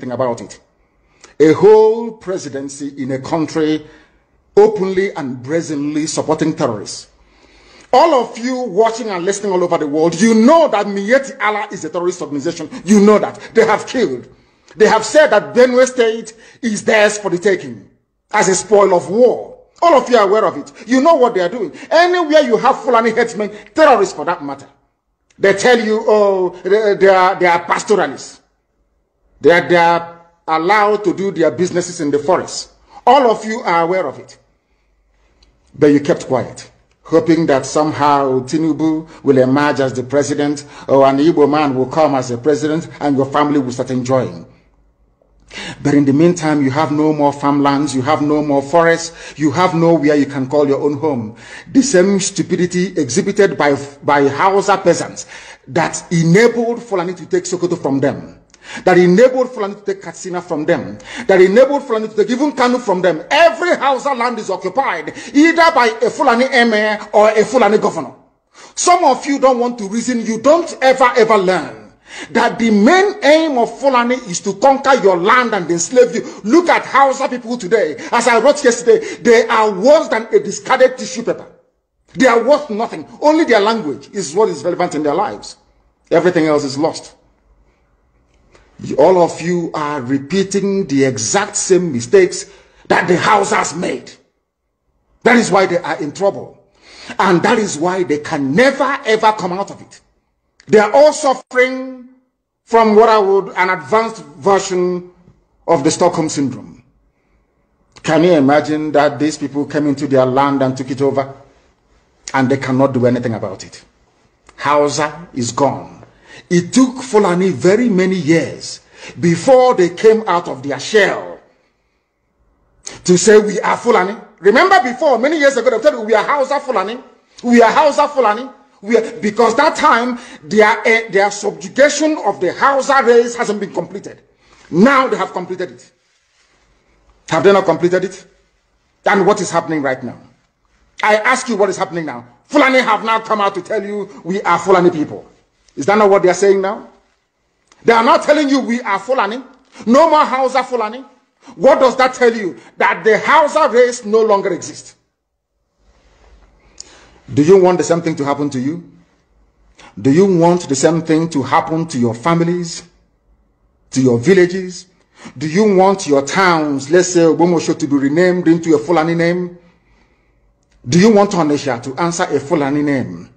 anything about it. A whole presidency in a country openly and brazenly supporting terrorists. All of you watching and listening all over the world, you know that Miyatte Allah is a terrorist organization. You know that. They have killed. They have said that Benue State is theirs for the taking as a spoil of war. All of you are aware of it. You know what they are doing. Anywhere you have Fulani herdsmen, terrorists for that matter, they tell you, oh, they are pastoralists. They are allowed to do their businesses in the forest. All of you are aware of it. But you kept quiet, hoping that somehow Tinubu will emerge as the president, or an Igbo man will come as the president, and your family will start enjoying. But in the meantime, you have no more farmlands, you have no more forests, you have nowhere you can call your own home. The same stupidity exhibited by Hausa peasants that enabled Fulani to take Sokoto from them, that enabled Fulani to take Katsina from them, that enabled Fulani to take even Kanu from them. Every Hausa land is occupied either by a Fulani emir or a Fulani governor. Some of you don't want to reason, you don't ever learn that the main aim of Fulani is to conquer your land and enslave you. Look at Hausa people today. As I wrote yesterday, they are worse than a discarded tissue paper. They are worth nothing. Only their language is what is relevant in their lives. Everything else is lost. All of you are repeating the exact same mistakes that the Hausas made. That is why they are in trouble. And that is why they can never ever come out of it. They are all suffering from what I would, an advanced version of the Stockholm Syndrome. Can you imagine that these people came into their land and took it over and they cannot do anything about it? Hausa is gone. It took Fulani very many years before they came out of their shell to say we are Fulani. Remember before, many years ago, they told you we are Hausa Fulani. We are Hausa Fulani. Because that time, their subjugation of the Hausa race hasn't been completed. Now they have completed it. Have they not completed it? And what is happening right now? I ask you what is happening now. Fulani have now come out to tell you we are Fulani people. Is that not what they are saying now? They are not telling you we are Fulani. No more Hausa Fulani. What does that tell you? That the Hausa race no longer exists. Do you want the same thing to happen to you? Do you want the same thing to happen to your families, to your villages? Do you want your towns, let's say Obomosho, to be renamed into a Fulani name? Do you want Onisha to answer a Fulani name?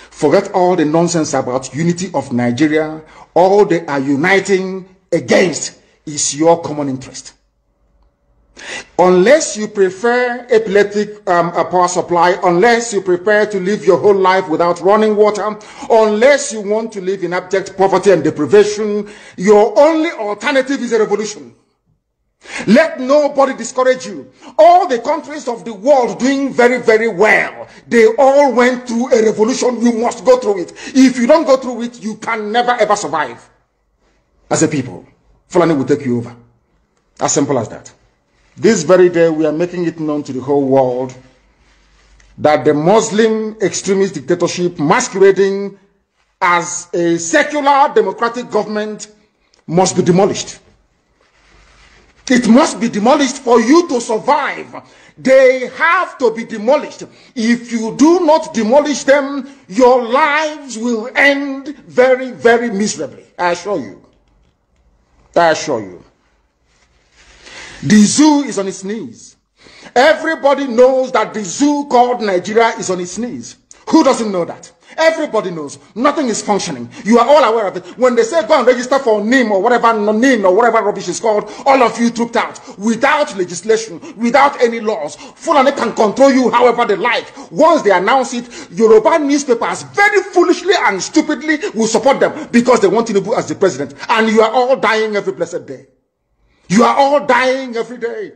Forget all the nonsense about unity of Nigeria. All they are uniting against is your common interest. Unless you prefer epileptic power supply, unless you prepare to live your whole life without running water, unless you want to live in abject poverty and deprivation, your only alternative is a revolution. Let nobody discourage you. All the countries of the world doing very, very well, they all went through a revolution. You must go through it. If you don't go through it, you can never ever survive as a people. Fulani will take you over. As simple as that. This very day, we are making it known to the whole world that the Muslim extremist dictatorship masquerading as a secular democratic government must be demolished. It must be demolished for you to survive. They have to be demolished. If you do not demolish them, your lives will end very, very miserably. I assure you. I assure you. The zoo is on its knees. Everybody knows that the zoo called Nigeria is on its knees. Who doesn't know that? Everybody knows. Nothing is functioning. You are all aware of it. When they say go and register for NIM or whatever, NIM or whatever rubbish is called, all of you trooped out without legislation, without any laws. Fulani can control you however they like. Once they announce it, Yoruba newspapers very foolishly and stupidly will support them because they want Tinubu as the president. And you are all dying every blessed day. You are all dying every day.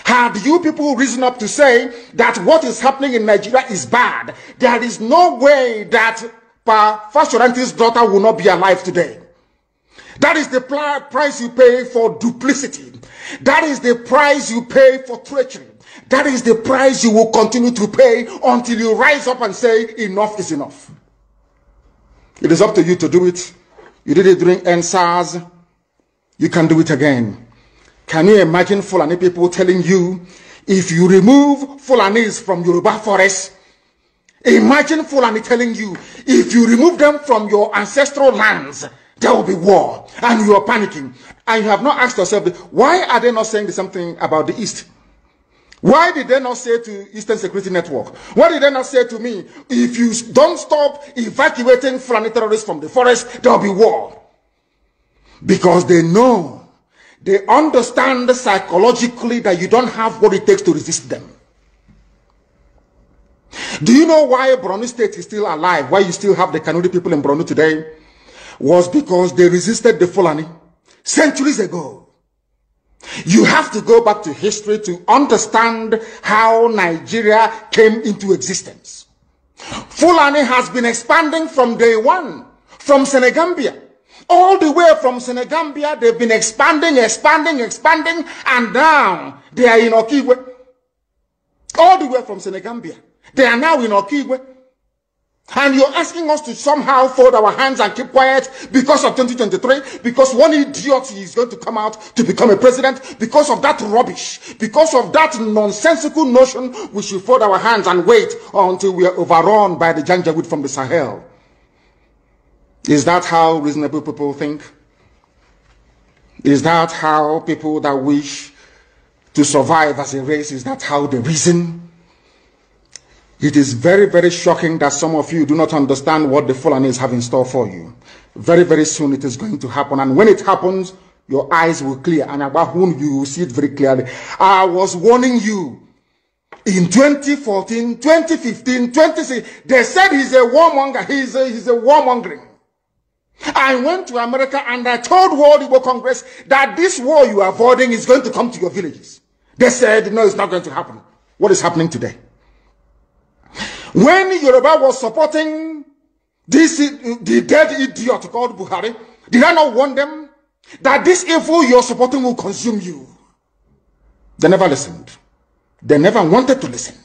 Had you people risen up to say that what is happening in Nigeria is bad, there is no way that Fashoranti's daughter will not be alive today. That is the price you pay for duplicity. That is the price you pay for treachery. That is the price you will continue to pay until you rise up and say enough is enough. It is up to you to do it. You did it during NSAS. You can do it again. Can you imagine Fulani people telling you, if you remove Fulanis from Yoruba forest, imagine Fulani telling you, if you remove them from your ancestral lands, there will be war, and you are panicking. And you have not asked yourself, why are they not saying the same thing about the East? Why did they not say to Eastern Security Network? Why did they not say to me, if you don't stop evacuating Fulani terrorists from the forest, there will be war? Because they know, they understand psychologically that you don't have what it takes to resist them. Do you know why Borno State is still alive? Why you still have the Kanu people in Borno today? Was because they resisted the Fulani centuries ago. You have to go back to history to understand how Nigeria came into existence. Fulani has been expanding from day one, from Senegambia. All the way from Senegambia, they've been expanding, and now they are in Okigwe. All the way from Senegambia. They are now in Okigwe. And you're asking us to somehow fold our hands and keep quiet because of 2023, because one idiot is going to come out to become a president, because of that rubbish, because of that nonsensical notion, we should fold our hands and wait until we are overrun by the Janjaweed from the Sahel. Is that how reasonable people think? Is that how people that wish to survive as a race, is that how they reason? It is very, very shocking that some of you do not understand what the Fulanis have in store for you. Very, very soon it is going to happen. And when it happens, your eyes will clear. And about whom you will see it very clearly. I was warning you. In 2014, 2015, 2016, they said he's a warmonger. He's a warmongering. I went to America and I told World Igbo Congress that this war you are avoiding is going to come to your villages. They said, no, it's not going to happen. What is happening today? When Yoruba was supporting the dead idiot called Buhari, did I not warn them that this evil you're supporting will consume you? They never listened. They never wanted to listen.